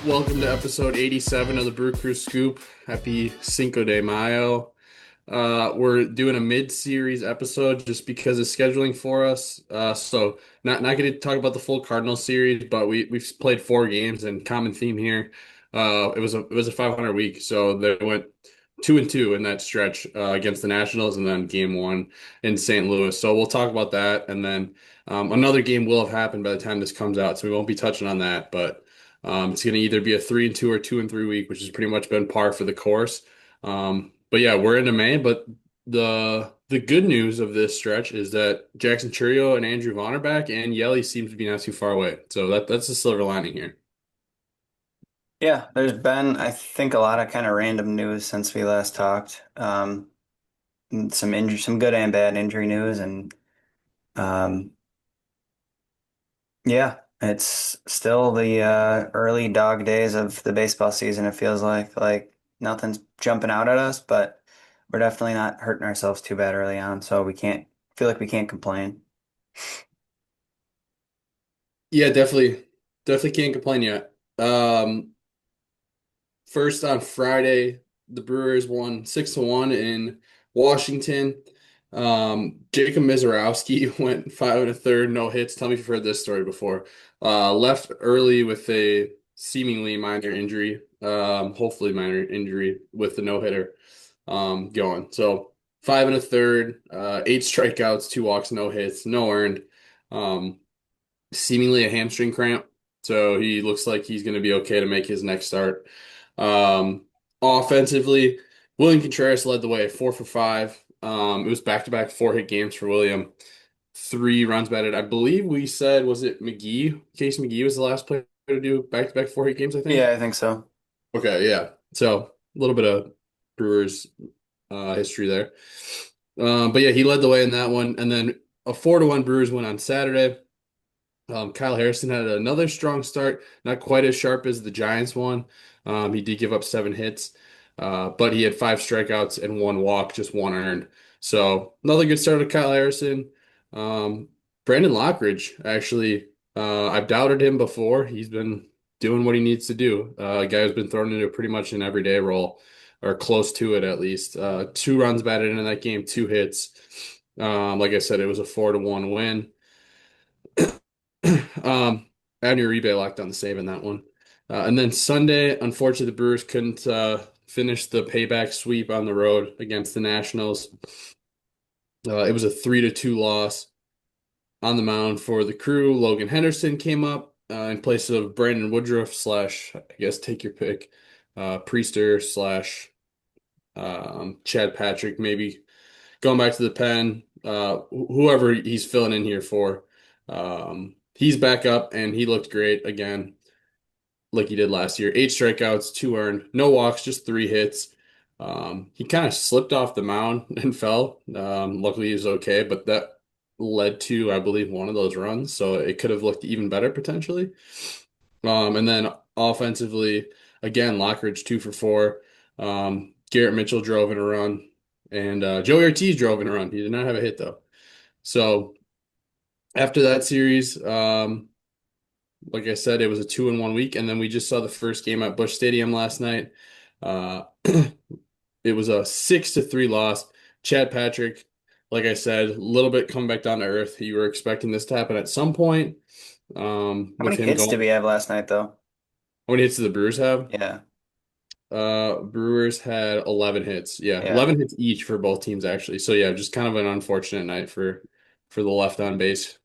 Welcome to episode 87 of the Brew Crew Scoop. Happy Cinco de Mayo. We're doing a mid-series episode just because of scheduling for us. So not going to talk about the full Cardinals series, but we've played 4 games and common theme here. It was a 500 week, so they went 2-2 in that stretch against the Nationals, and then game one in St. Louis. So we'll talk about that, and then another game will have happened by the time this comes out, so we won't be touching on that, but. It's going to either be a 3-2 or 2-3 week, which has pretty much been par for the course. But yeah, we're into May. But the good news of this stretch is that Jackson Chourio and Andrew Vaughn are back, and Yelly seems to be not too far away. So that's the silver lining here. Yeah, there's been, I think, a lot of kind of random news since we last talked. Some good and bad injury news, and um, yeah, it's still the early dog days of the baseball season. It feels like nothing's jumping out at us, but we're definitely not hurting ourselves too bad early on, so we can't feel like we can't complain. Yeah, definitely can't complain yet. First on Friday, the Brewers won 6-1 in Washington. Jacob Mizorowski went 5 1/3, no hits. Tell me if you've heard this story before. Left early with a seemingly minor injury, hopefully minor injury with the no hitter going. So 5 1/3, 8 strikeouts, 2 walks, no hits, no earned. Um, Seemingly a hamstring cramp. So he looks like he's going to be okay to make his next start. Um, Offensively, William Contreras led the way, 4 for 5. It was back-to-back 4-hit games for William. 3 runs batted. I believe we said, was it McGee? Case McGee was the last player to do back-to-back 4-hit games, I think. Yeah, I think so. Okay, yeah. So a little bit of Brewers history there. But yeah, he led the way in that one. And then a 4-1 Brewers win on Saturday. Kyle Harrison had another strong start, not quite as sharp as the Giants one. He did give up 7 hits, but he had 5 strikeouts and 1 walk, just 1 earned. So another good start of Kyle Harrison. Um, Brandon Lockridge, actually, I've doubted him before. He's been doing what he needs to do. A guy who's been thrown into pretty much an everyday role, or close to it at least. 2 runs batted in that game, 2 hits. Like I said, it was a 4-1 win. Um, Adney Uribe locked down the save in that one. And then Sunday, unfortunately, the Brewers couldn't finish the payback sweep on the road against the Nationals. It was a 3-2 loss. On the mound for the Crew, Logan Henderson came up in place of Brandon Woodruff slash, I guess, take your pick, Priester slash Chad Patrick, maybe going back to the pen, whoever he's filling in here for. He's back up and he looked great again, like he did last year. 8 strikeouts, 2 earned, no walks, just 3 hits. He kind of slipped off the mound and fell. Luckily, he was okay, but that led to, I believe, one of those runs, so it could have looked even better potentially. And then offensively, again, Lockridge 2 for 4. Garrett Mitchell drove in a run, and Joey Ortiz drove in a run. He did not have a hit though. So after that series, like I said, it was a 2-1 week, and then we just saw the first game at Busch Stadium last night. Uh, it was a 6-3 loss. Chad Patrick, like I said, a little bit coming back down to earth. You were expecting this to happen at some point. How With many him hits did we going, have last night, though? how many hits did the Brewers have? Yeah, Brewers had 11 hits. Yeah, yeah. 11 hits each for both teams actually. So yeah, just kind of an unfortunate night for the left on base.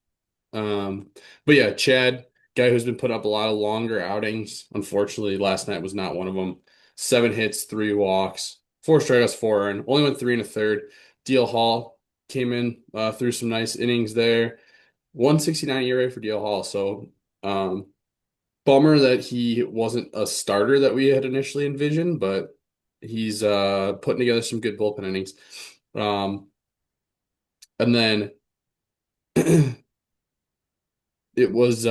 Um, but yeah, Chad, guy who's been putting up a lot of longer outings. Unfortunately, last night was not one of them. 7 hits, 3 walks, 4 strikeouts, 4 earned. Only went 3 1/3. DL Hall came in, threw some nice innings there. 169 ERA for DL Hall. So bummer that he wasn't a starter that we had initially envisioned, but he's putting together some good bullpen innings. Um, and then it was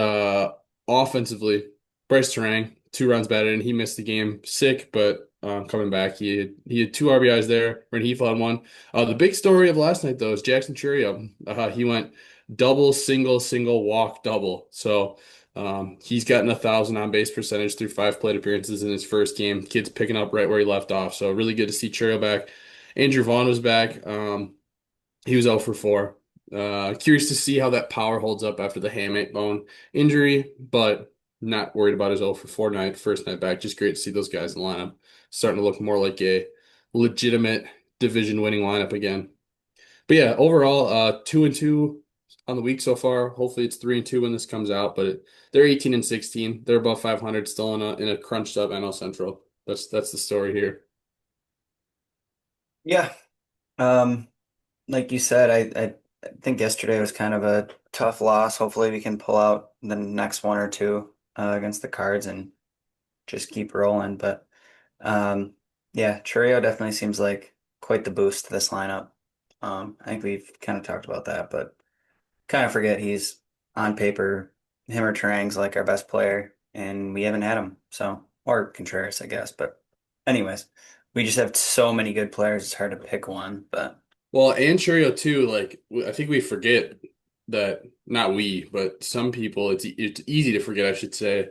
offensively, Bryce Terang, 2 runs batted, and he missed the game sick, but coming back, he had 2 RBIs there. When he had one. The big story of last night though is Jackson Chourio. He went double, single, single, walk, double. So He's gotten 1,000 on base percentage through 5 plate appearances in his first game. Kid's picking up right where he left off. So really good to see Chourio back. Andrew Vaughn was back. He was 0 for 4. Curious to see how that power holds up after the hamate bone injury, but not worried about his 0 for 4 night, first night back. Just great to see those guys in the lineup. Starting to look more like a legitimate division winning lineup again. But yeah, overall, 2-2 on the week so far. Hopefully it's 3-2 when this comes out, but they're 18 and 16. They're above 500 still in a crunched up NL Central. That's the story here. Yeah. Um, like you said, I think yesterday was kind of a tough loss. Hopefully we can pull out the next one or two against the Cards and just keep rolling. But yeah, Chourio definitely seems like quite the boost to this lineup. I think we've kind of talked about that, but kind of forget he's on paper, him or Terang's like our best player, and we haven't had him. So, or Contreras, I guess. But anyways, we just have so many good players. It's hard to pick one, but Well, and Chourio too, like I think we forget that not we, but some people it's easy to forget, I should say.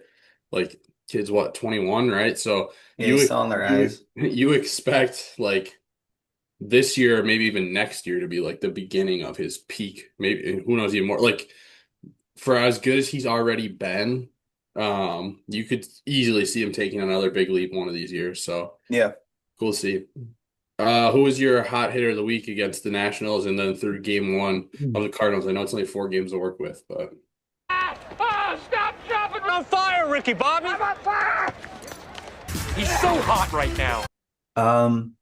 Like kids what, 21, right? So yeah, he's still on the you rise. you expect like this year or maybe even next year to be like the beginning of his peak. Maybe who knows even more. Like for as good as he's already been, you could easily see him taking another big leap one of these years. So Yeah. cool to see. Who was your hot hitter of the week against the Nationals and then through game one of the Cardinals? I know it's only 4 games to work with, but Stop dropping on fire, Ricky Bobby. I'm on fire. He's so hot right now. Um,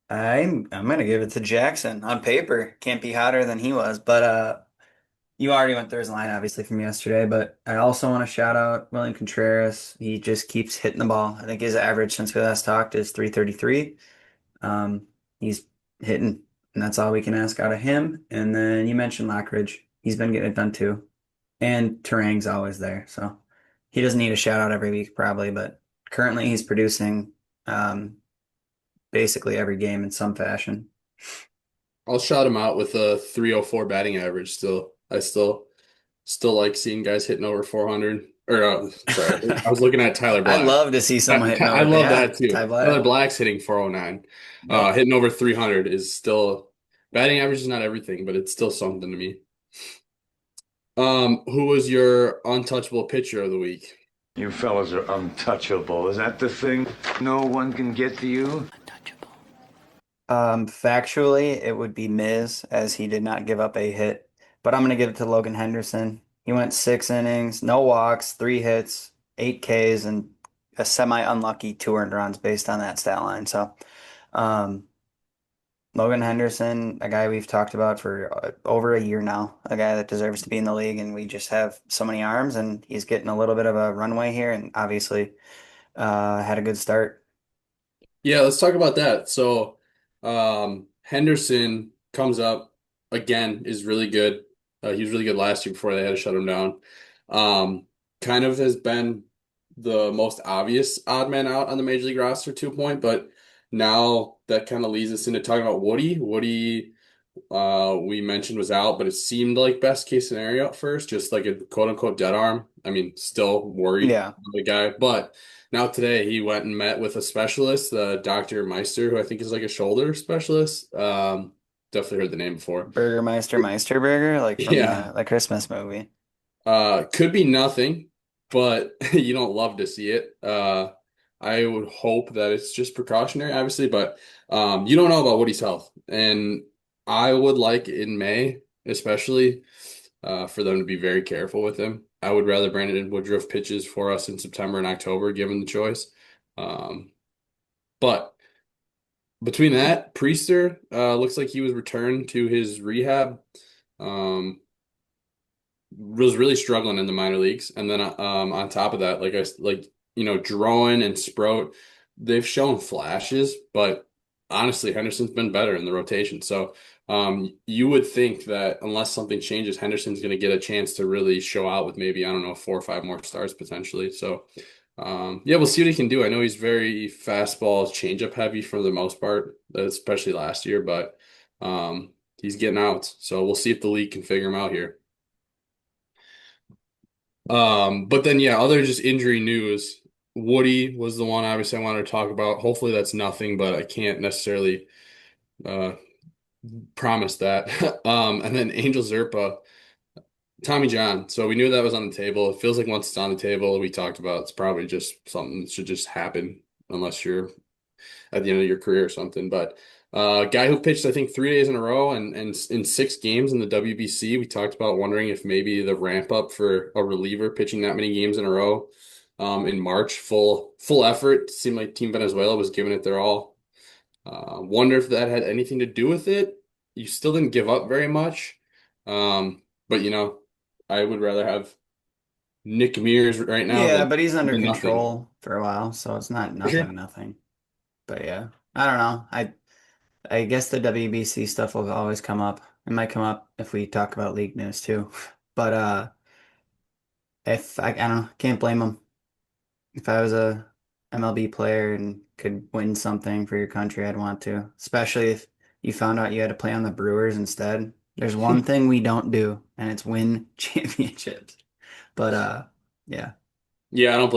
I'm gonna give it to Jackson. On paper, can't be hotter than he was, but you already went through his line obviously from yesterday, but I also want to shout out William Contreras. He just keeps hitting the ball. I think his average since we last talked is 333. Um, he's hitting, and that's all we can ask out of him. And then you mentioned Lockridge. He's been getting it done too. And Terang's always there. So he doesn't need a shout out every week probably, but currently he's producing basically every game in some fashion. I'll shout him out with a 304 batting average still. I still like seeing guys hitting over 400. Or sorry, I was looking at Tyler I'd Black. love to see someone hitting I over, love yeah, that too. Ty Tyler Black. Black's hitting 409. Yep. Hitting over 300 is still batting average is not everything, but it's still something to me. Who was your untouchable pitcher of the week? You fellas are untouchable. Is that the thing? No one can get to you? Factually, it would be Miz as he did not give up a hit, but I'm going to give it to Logan Henderson. He went 6 innings, no walks, 3 hits, 8 Ks, and a semi-unlucky 2 earned runs based on that stat line. So, um, Logan Henderson, a guy we've talked about for over a year now, a guy that deserves to be in the league, and we just have so many arms, and he's getting a little bit of a runway here, and obviously had a good start. Yeah, let's talk about that. So, Henderson comes up again, is really good. He was really good last year before they had to shut him down. Um, Kind of has been the most obvious odd man out on the major league roster 2 point, but now that kind of leads us into talking about Woody. Woody, we mentioned was out, but it seemed like best case scenario at first, just like a quote unquote dead arm. I mean, still worried Yeah, about the guy, but now today he went and met with a specialist, Dr. Meister, who I think is like a shoulder specialist. Definitely heard the name before. Burgermeister Meisterburger, like from Yeah. the Christmas movie. Could be nothing, but you don't love to see it. I would hope that it's just precautionary, obviously, but you don't know about Woody's health. And I would like in May, especially, for them to be very careful with him. I would rather Brandon Woodruff pitches for us in September and October, given the choice. Um, but between that, Priester looks like he was returned to his rehab. Um, was really struggling in the minor leagues, and then on top of that, Drowan and Sproat, they've shown flashes, but honestly, Henderson's been better in the rotation. So you would think that unless something changes, Henderson's going to get a chance to really show out with maybe, I don't know, 4 or 5 more starts potentially. So yeah, we'll see what he can do. I know he's very fastball, changeup heavy for the most part, especially last year, but he's getting out. So we'll see if the league can figure him out here. But then yeah, other just injury news. Woody was the one obviously I wanted to talk about. Hopefully that's nothing, but I can't necessarily uh promise that. And then Angel Zerpa, Tommy John. So we knew that was on the table. It feels like once it's on the table, we talked about it's probably just something that should just happen unless you're at the end of your career or something. But guy who pitched, I think, 3 days in a row and in 6 games in the WBC, we talked about wondering if maybe the ramp up for a reliever pitching that many games in a row in March, full effort. Seemed like Team Venezuela was giving it their all. Wonder if that had anything to do with it. You still didn't give up very much. But I would rather have Nick Mears right now Yeah, but he's under than nothing. control for a while, so it's not For nothing, sure. nothing. But yeah, I don't know. I guess the WBC stuff will always come up. It might come up if we talk about league news too. But if I don't know, can't blame him. If I was a MLB player and could win something for your country, I'd want to. Especially if you found out you had to play on the Brewers instead. There's one thing we don't do, and it's win championships. But yeah. Yeah, I don't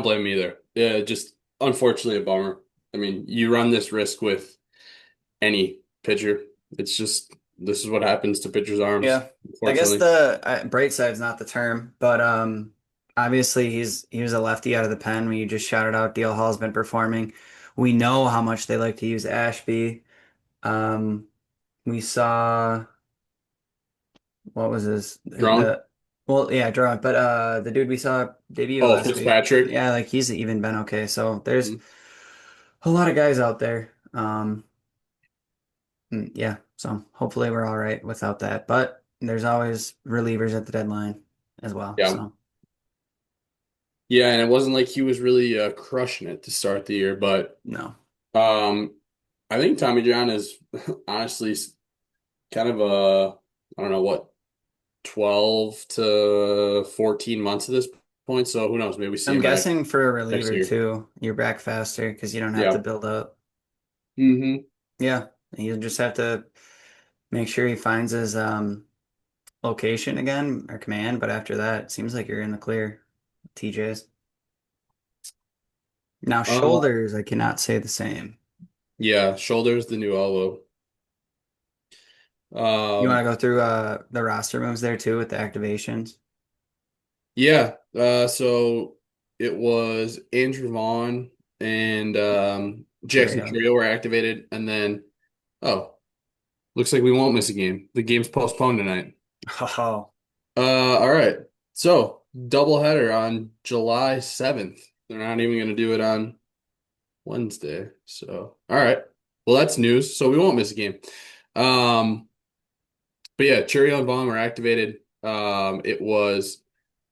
blame him either. Yeah, just unfortunately a bummer. I mean, you run this risk with any pitcher. It's just this is what happens to pitchers' arms, Yeah. I guess unfortunately. the bright side's not the term, but obviously he was a lefty out of the pen. When you just shouted out Dale Hall's been performing. We know how much they like to use Ashby. Um, we saw what was his Drawn. the well yeah draw, but the dude we saw debut Oh, last week. Fitzpatrick. Yeah, like he's even been okay. So there's Mhm. a lot of guys out there. Yeah, so hopefully we're all right without that. But there's always relievers at the deadline as well. Yeah. So Yeah, and it wasn't like he was really crushing it to start the year, but no, um, I think Tommy John is honestly kind of a I don't know what 12 to 14 months at this point. So who knows? Maybe we see I'm him back guessing for a next reliever year. too, you're back faster because you don't have to Yeah. build up. Hmm. Yeah, you just have to make sure he finds his location again or command. But after that, it seems like you're in the clear. TJ's now Uh, shoulders. I cannot say the same. yeah, shoulder's the new elbow. You want to Um, go through the roster moves there too with the activations? yeah. So it was Andrew Vaughn and Jackson Chourio. Chourio were activated, and then looks like we won't miss a game. The game's postponed tonight. Oh, All right. So doubleheader on July 7th. They're not even going to do it on Wednesday. So all right. Well, that's news. So we won't miss a game. Um, but yeah, Chourio and Vaughn were activated. It was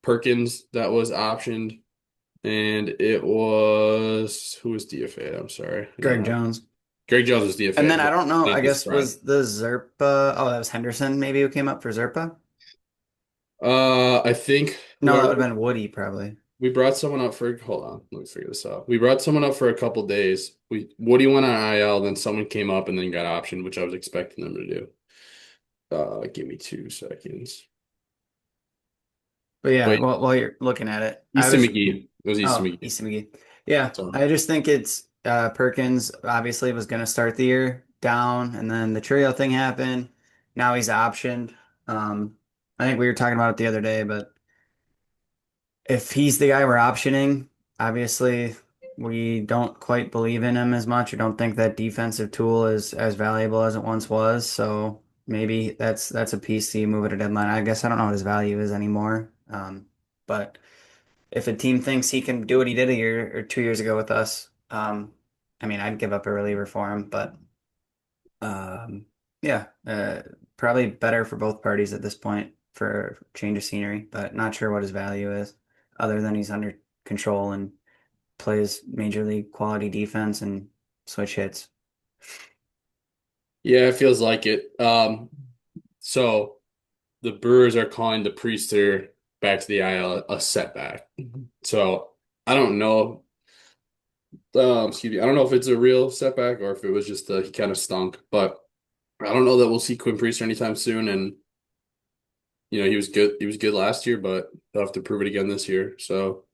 Perkins that was optioned. And it was who was DFA? I'm sorry. I don't Greg have Jones. Greg Jones was And DFA, then I but don't know, I not this guess Friday. was the Zerpa, oh, that was Henderson maybe who came up for Zerpa? I think No, that whoever would have been Woody probably. we brought someone up for hold on, let me figure this out. We brought someone up for a couple days. Woody went on IL, then someone came up and then got optioned, which I was expecting them to do. Give me 2 seconds. But yeah, But well, while you're looking at it, I Easton was, McGee. It was Easton oh, McGee. Easton McGee. Yeah, So I just think it's Perkins obviously was going to start the year down, and then the Trio thing happened. Now he's optioned. I think we were talking about it the other day, but if he's the guy we're optioning, obviously we don't quite believe in him as much. We don't think that defensive tool is as valuable as it once was. So maybe that's a piece to move at a deadline. I guess I don't know what his value is anymore. But if a team thinks he can do what he did a year or 2 years ago with us, I mean, I'd give up a reliever for him. But um, yeah, probably better for both parties at this point for change of scenery, but not sure what his value is other than he's under control and plays major league quality defense and switch hits. yeah, it feels like it. So the Brewers are calling the Priester back to the IL a setback. So I don't know. Excuse me. I don't know if it's a real setback or if it was just he kind of stunk. But I don't know that we'll see Quinn Priester anytime soon. And He was good. He was good last year, but he'll have to prove it again this year. So,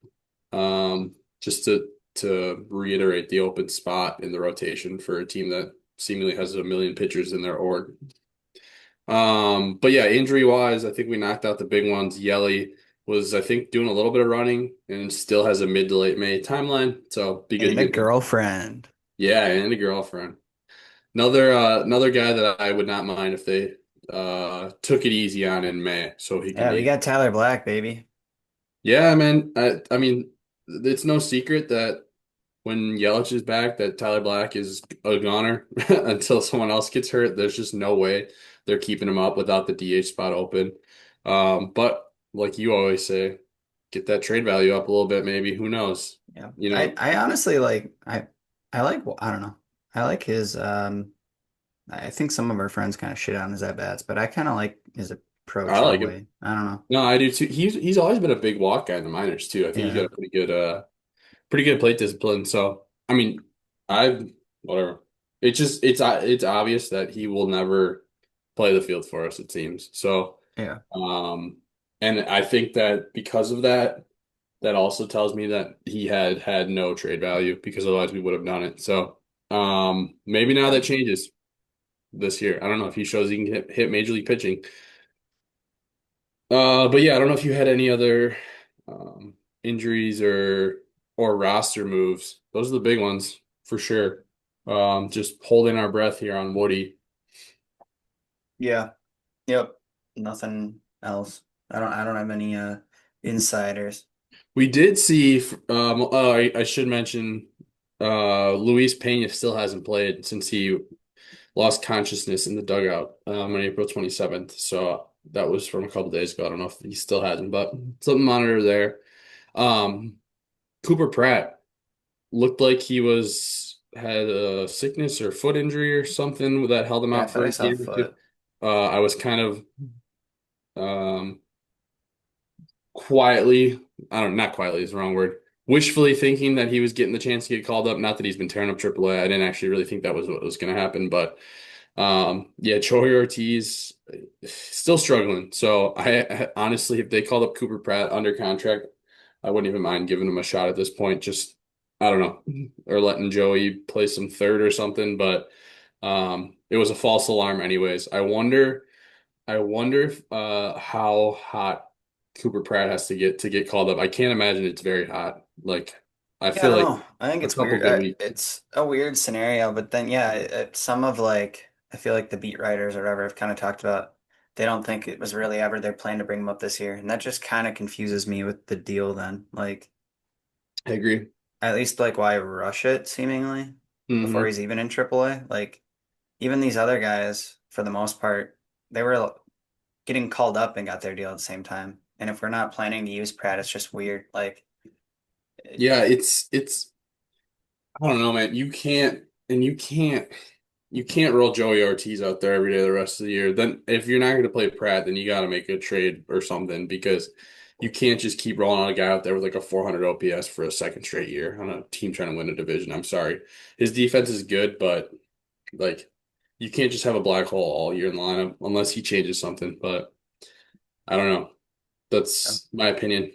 just to reiterate the open spot in the rotation for a team that seemingly has a million pitchers in their org. But yeah, injury wise, I think we knocked out the big ones. Yelly was, I think, doing a little bit of running and still has a mid to late May timeline. So be good to And a get that. girlfriend. Yeah, and a girlfriend. Another guy that I would not mind if they took it easy on in May, so he can Yeah, we be. got Tyler Black, baby. Yeah, man. I mean, it's no secret that when Yelich is back, that Tyler Black is a goner until someone else gets hurt. There's just no way they're keeping him up without the DH spot open. But like you always say, get that trade value up a little bit, maybe. Who knows? Yeah. You I know, I honestly like I like I don't know. I like his I think some of our friends kind of shit on his at bats, but I kind of like his I approach in a like him. way. I don't know. No, I do too. He's always been a big walk guy in the minors too. I think he's got Yeah. a pretty good plate discipline. So I mean, I whatever. It's obvious that he will never play the field for us, it seems. So Yeah. um and I think that because of that, that also tells me that he had no trade value because otherwise we would have done it. So maybe now Yeah. that changes this year. I don't know if he shows he can hit major league pitching. But yeah, I don't know if you had any other um, injuries or roster moves. Those are the big ones for sure. Just holding our breath here on Woody. Yeah. Yep. Nothing else. I don't have any insiders. We did see. I should mention. Luis Pena still hasn't played since he lost consciousness in the dugout on April 27th. So that was from a couple days ago. I don't know if he still hasn't, but something to monitor there. Um, Cooper Pratt looked like he had a sickness or foot injury or something that held him Yeah, I out thought for I a saw game or two. foot. I was kind of um, quietly, I don't not quietly is the wrong word, wishfully thinking that he was getting the chance to get called up. Not that he's been tearing up AAA. I didn't actually really think that was what was going to happen, but yeah, Chourio Ortiz still struggling. So I honestly, if they called up Cooper Pratt under contract, I wouldn't even mind giving him a shot at this point. Just I don't know, or letting Joey play some third or something. But it was a false alarm, anyways. I wonder if how hot Cooper Pratt has to get called up. I can't imagine it's very hot. Like I Yeah, I feel don't like know. I think a it's couple weird. good weeks. It's a weird scenario, but then yeah, some of like I feel like the beat writers or whatever have kind of talked about they don't think it was really ever their plan to bring him up this year, and that just kind of confuses me with the deal. Then like I agree. at least like why rush it seemingly before Hmm. he's even in AAA? Like even these other guys, for the most part, they were getting called up and got their deal at the same time. And if we're not planning to use Pratt, it's just weird. Like Yeah, it's I don't know, man. You can't roll Joey Ortiz out there every day the rest of the year. Then if you're not going to play Pratt, then you got to make a trade or something because you can't just keep rolling out a guy out there with like a 400 OPS for a second straight year on a team trying to win a division. I'm sorry. His defense is good, but like you can't just have a black hole all year in the lineup unless he changes something. But I don't know. That's my opinion.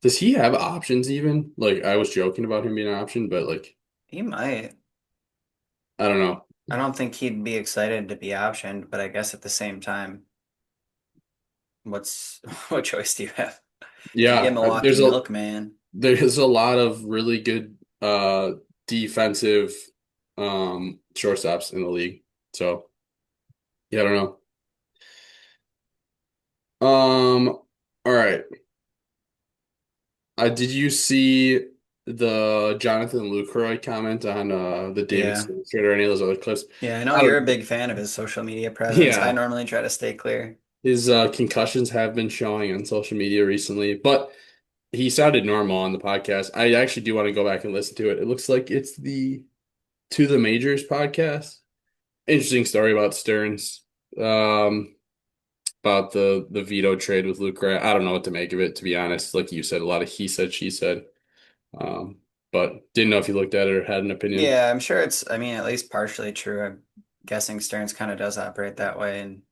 Does he have options even? Like I was joking about him being an option, but like he might. I don't know. I don't think he'd be excited to be optioned, but I guess at the same time, what's what choice do you have? Can't get Yeah, Milwaukee milk, man. there's a lot of really good defensive shortstops in the league. So yeah, I don't know. All right. Did you see the Jonathan Lucroy comment on the David Yeah. Stern trade or any of those other clips? Yeah, I know I you're a don't, big fan of his social media presence. I yeah, normally try to stay clear. his concussions have been showing on social media recently, but he sounded normal on the podcast. I actually do want to go back and listen to it. It looks like it's the To the Majors podcast. Interesting story about Stearns. About the veto trade with Luke Ray. I don't know what to make of it, to be honest. Like you said, a lot of he said, she said. Um, but didn't know if you looked at it or had an opinion. Yeah, I'm sure it's, I mean, at least partially true. I'm guessing Stearns kind of does operate that way. And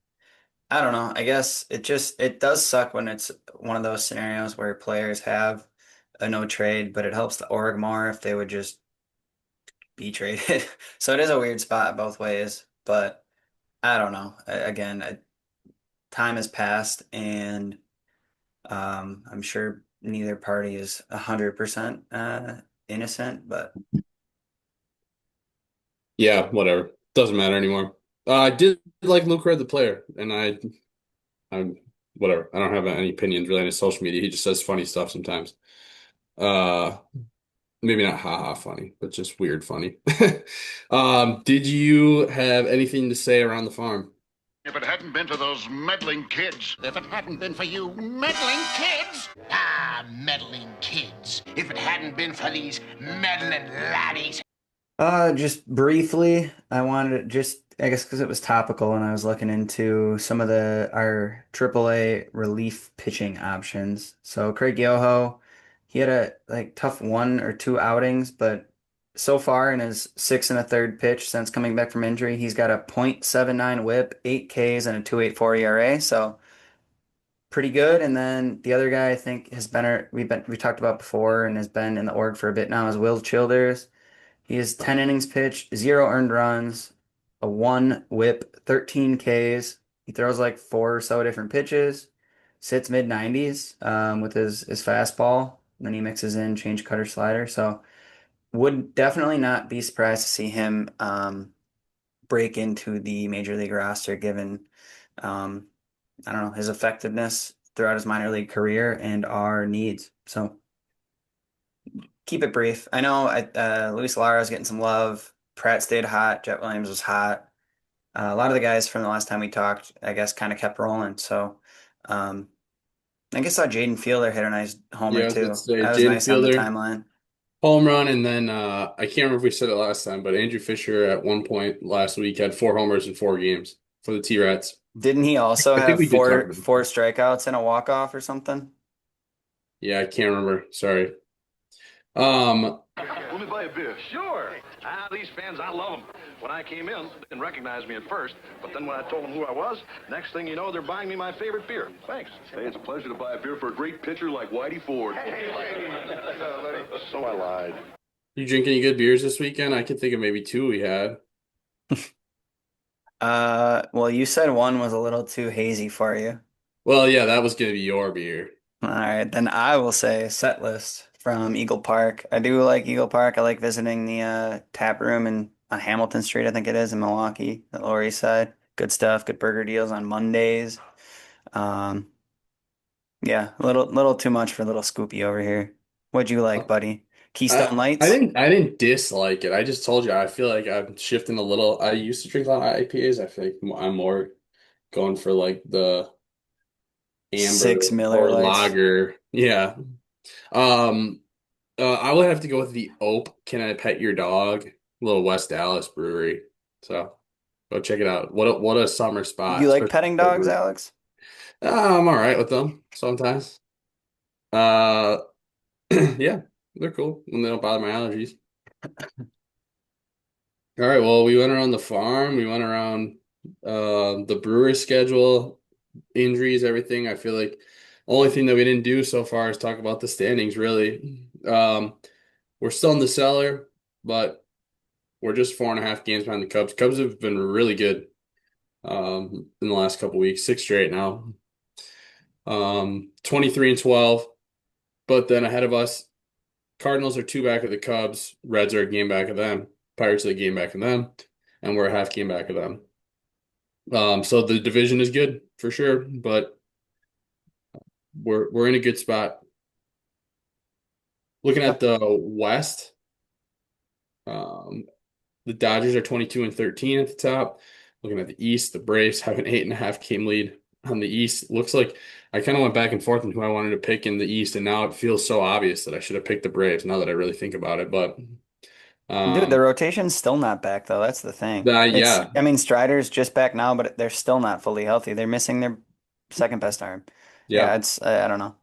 I don't know. I guess it does suck when it's one of those scenarios where players have a no trade, but it helps the org more if they would just be traded. So it is a weird spot both ways, but I don't know. Again, time has passed, and I'm sure neither party is 100% innocent, but Yeah, whatever. Doesn't matter anymore. I did like Luke Red, the player, and I'm whatever. I don't have any opinions really on his social media. He just says funny stuff sometimes. Uh, Maybe not haha funny, but just weird funny. Did you have anything to say around the farm? If it hadn't been for those meddling kids. If it hadn't been for you meddling kids. Ah, meddling kids. If it hadn't been for these meddling laddies. just briefly, I wanted to just, I guess because it was topical and I was looking into some of our AAA relief pitching options. So Craig Yoho, he had a like tough one or two outings, but so far in his 6 1/3 pitch since coming back from injury, he's got a .79 whip, 8 Ks, and a 2.84 ERA. So pretty good. And then the other guy I think has been we talked about before and has been in the org for a bit now is Will Childers. He has 10 innings pitched, zero earned runs, a one whip, 13 Ks. He throws like four or so different pitches, sits mid 90s with his fastball. And then he mixes in change cutter slider. So would definitely not be surprised to see him break into the major league roster given um, I don't know, his effectiveness throughout his minor league career and our needs. So keep it brief. I know Luis Lara's getting some love. Pratt stayed hot. Jet Williams was hot. A lot of the guys from the last time we talked, I guess, kind of kept rolling. So um, I guess I saw Jaden Fielder hit a nice homer Yeah, I was about to too. say That was Jaden nice on the Fielder timeline. home run, and then I can't remember if we said it last time, but Andrew Fisher at one point last week had 4 homers in 4 games for the T-Rats. Didn't he also I think have we did talk four about four it. strikeouts and a walk-off or something? Yeah, I can't remember. Sorry. Um, Let me buy a beer. Sure. Ah, these fans, I love them. When I came in, they didn't recognize me at first, but then when I told them who I was, next thing you know, they're buying me my favorite beer. Thanks. Hey, it's a pleasure to buy a beer for a great pitcher like Whitey Ford. So I lied. you drink any good beers this weekend? I could think of maybe two we had. Well, you said one was a little too hazy for you. Well, yeah, that was gonna be your beer. All right, then I will say set list from Eagle Park. I do like Eagle Park. I like visiting the tap room on Hamilton Street, I think it is in Milwaukee, the Lower East Side. Good stuff, good burger deals on Mondays. Um, yeah, a little too much for a little Scoopy over here. What'd you like, buddy? Keystone Lights? I didn't dislike it. I just told you I feel like I'm shifting a little. I used to drink a lot of IPAs. I feel like I'm more going for like the Six amber Miller or Lights. lager. Yeah. Um I would have to go with the Ope Can I Pet Your Dog? Little West Dallas brewery. So go check it out. What a summer spot, You like especially petting dogs, Alex? I'm all right with them sometimes. Uh yeah, they're cool when they don't bother my allergies. All right, well, we went around the farm, we went around the brewer schedule, injuries, everything. I feel like only thing that we didn't do so far is talk about the standings, really. We're still in the cellar, but we're just 4.5 games behind the Cubs. Cubs have been really good in the last couple weeks, six straight now. 23-12, but then ahead of us, Cardinals are two back of the Cubs, Reds are a game back of them, Pirates are a game back of them, and we're a half game back of them. So the division is good for sure, but we're in a good spot. Looking at the West, um, the Dodgers are 22-13 at the top. Looking at the East, the Braves have an 8.5 game lead on the East. Looks like I kind of went back and forth on who I wanted to pick in the East, and now it feels so obvious that I should have picked the Braves now that I really think about it. But Dude, the um, rotation's still not back though. That's the thing. yeah, I mean, Strider's just back now, but they're still not fully healthy. They're missing their second best arm. Yeah, yeah. I don't know.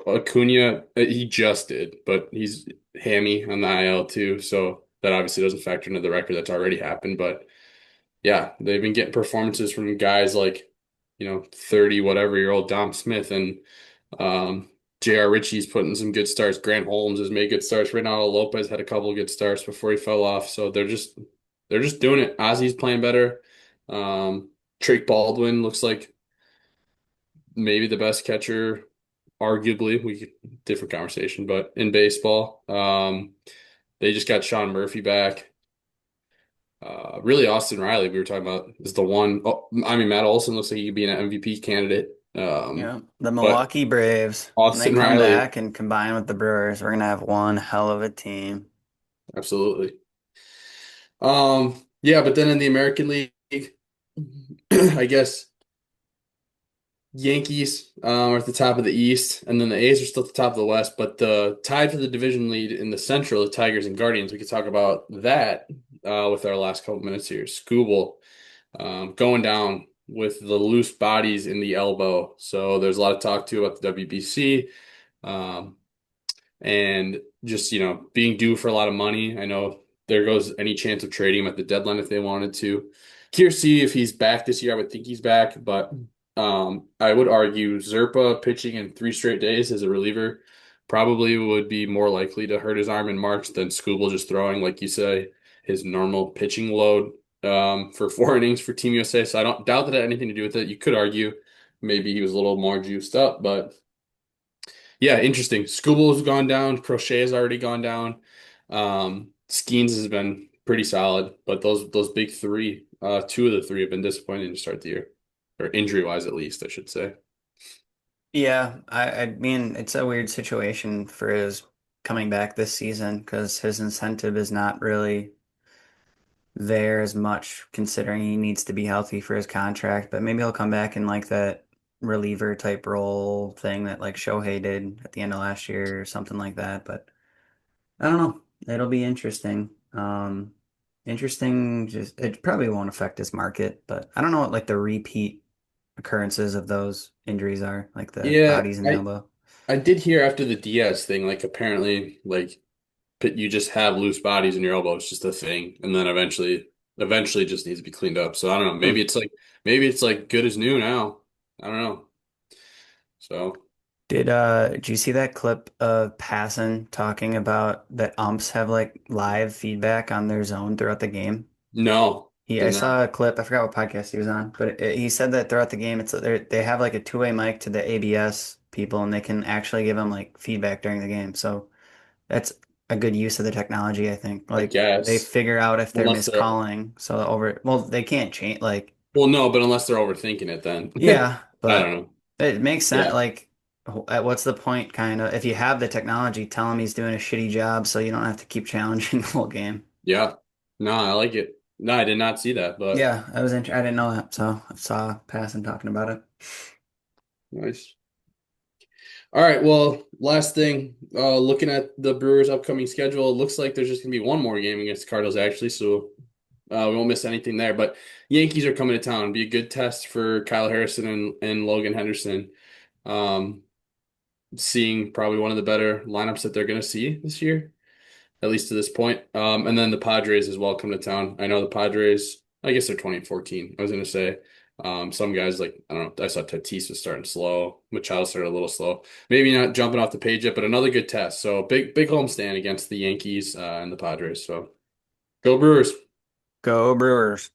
Acuna, he just did, but he's hammy on the IL too, so that obviously doesn't factor into the record that's already happened. But yeah, they've been getting performances from guys like 30 whatever year old Dom Smith and J.R. Ritchie's putting some good starts. Grant Holmes has made good starts. Reynaldo Lopez had a couple of good starts before he fell off. So they're just doing it. Ozzy's playing better. Drake Baldwin looks like maybe the best catcher, arguably. Different conversation, but in baseball. They just got Sean Murphy back. Really, Austin Riley, we were talking about, is the one. Oh, I mean, Matt Olson looks like he could be an MVP candidate. Yeah, the But Milwaukee Braves, when they Austin come Riley, back and combine with the Brewers, we're gonna have one hell of a team. absolutely. Yeah, but then in the American League, I guess Yankees are at the top of the East, and then the A's are still at the top of the West. But the tied for the division lead in the Central, the Tigers and Guardians. We could talk about that with our last couple minutes here. Scooble going down with the loose bodies in the elbow. So there's a lot of talk too about the WBC. Um, and just being due for a lot of money. I know there goes any chance of trading him at the deadline if they wanted to. Curious to see if he's back this year. I would think he's back, but I would argue Zerpa pitching in 3 straight days as a reliever probably would be more likely to hurt his arm in March than Skubal just throwing, like you say, his normal pitching load for 4 innings for Team USA. So I don't doubt that it had anything to do with it. You could argue maybe he was a little more juiced up, but yeah, interesting. Scubal's gone down. Crochet has already gone down. Skeens has been pretty solid, but those big three, two of the three have been disappointing to start the year, or injury wise at least, I should say. Yeah, I mean, it's a weird situation for his coming back this season because his incentive is not really there as much, considering he needs to be healthy for his contract. But maybe he'll come back in like that reliever type role thing that like Shohei did at the end of last year or something like that. But I don't know. It'll be interesting. Interesting. Just it probably won't affect his market, but I don't know what like the repeat occurrences of those injuries are, like the Yeah, bodies in the I elbow. I did hear after the Diaz thing, like apparently, like you just have loose bodies in your elbow. It's just a thing, and then eventually, it just needs to be cleaned up. So I don't know. Hmm. Maybe it's like good as new now. I don't know. So Did you see that clip of Passan talking about that umps have like live feedback on their zone throughout the game? no, I did not. saw a clip. I forgot what podcast he was on, but he said that throughout the game, they have like a two-way mic to the ABS people, and they can actually give them like feedback during the game. So that's a good use of the technology, I think. I Like they guess figure out if they're unless they're miscalling. So they can't change. Like well, no, but unless they're overthinking it, then yeah, I don't but know. it makes sense. Yeah, Like what's the point? Kind of if you have the technology, tell him he's doing a shitty job, so you don't have to keep challenging the whole game. yeah. No, I like it. No, I did not see that, but Yeah, I didn't know that, so I saw Passan talking about it. nice. All right, well, last thing, looking at the Brewers' upcoming schedule, it looks like there's just gonna be one more game against the Cardinals actually, so we won't miss anything there. But Yankees are coming to town. Be a good test for Kyle Harrison and Logan Henderson. Um, Seeing probably one of the better lineups that they're gonna see this year, at least to this point. And then the Padres as well come to town. I know the Padres, I guess they're 20 and 14. I was gonna say. Some guys like I don't know. I saw Tatis was starting slow. Machado started a little slow. Maybe not jumping off the page yet, but another good test. So big homestand against the Yankees and the Padres. So go Brewers. Go Brewers.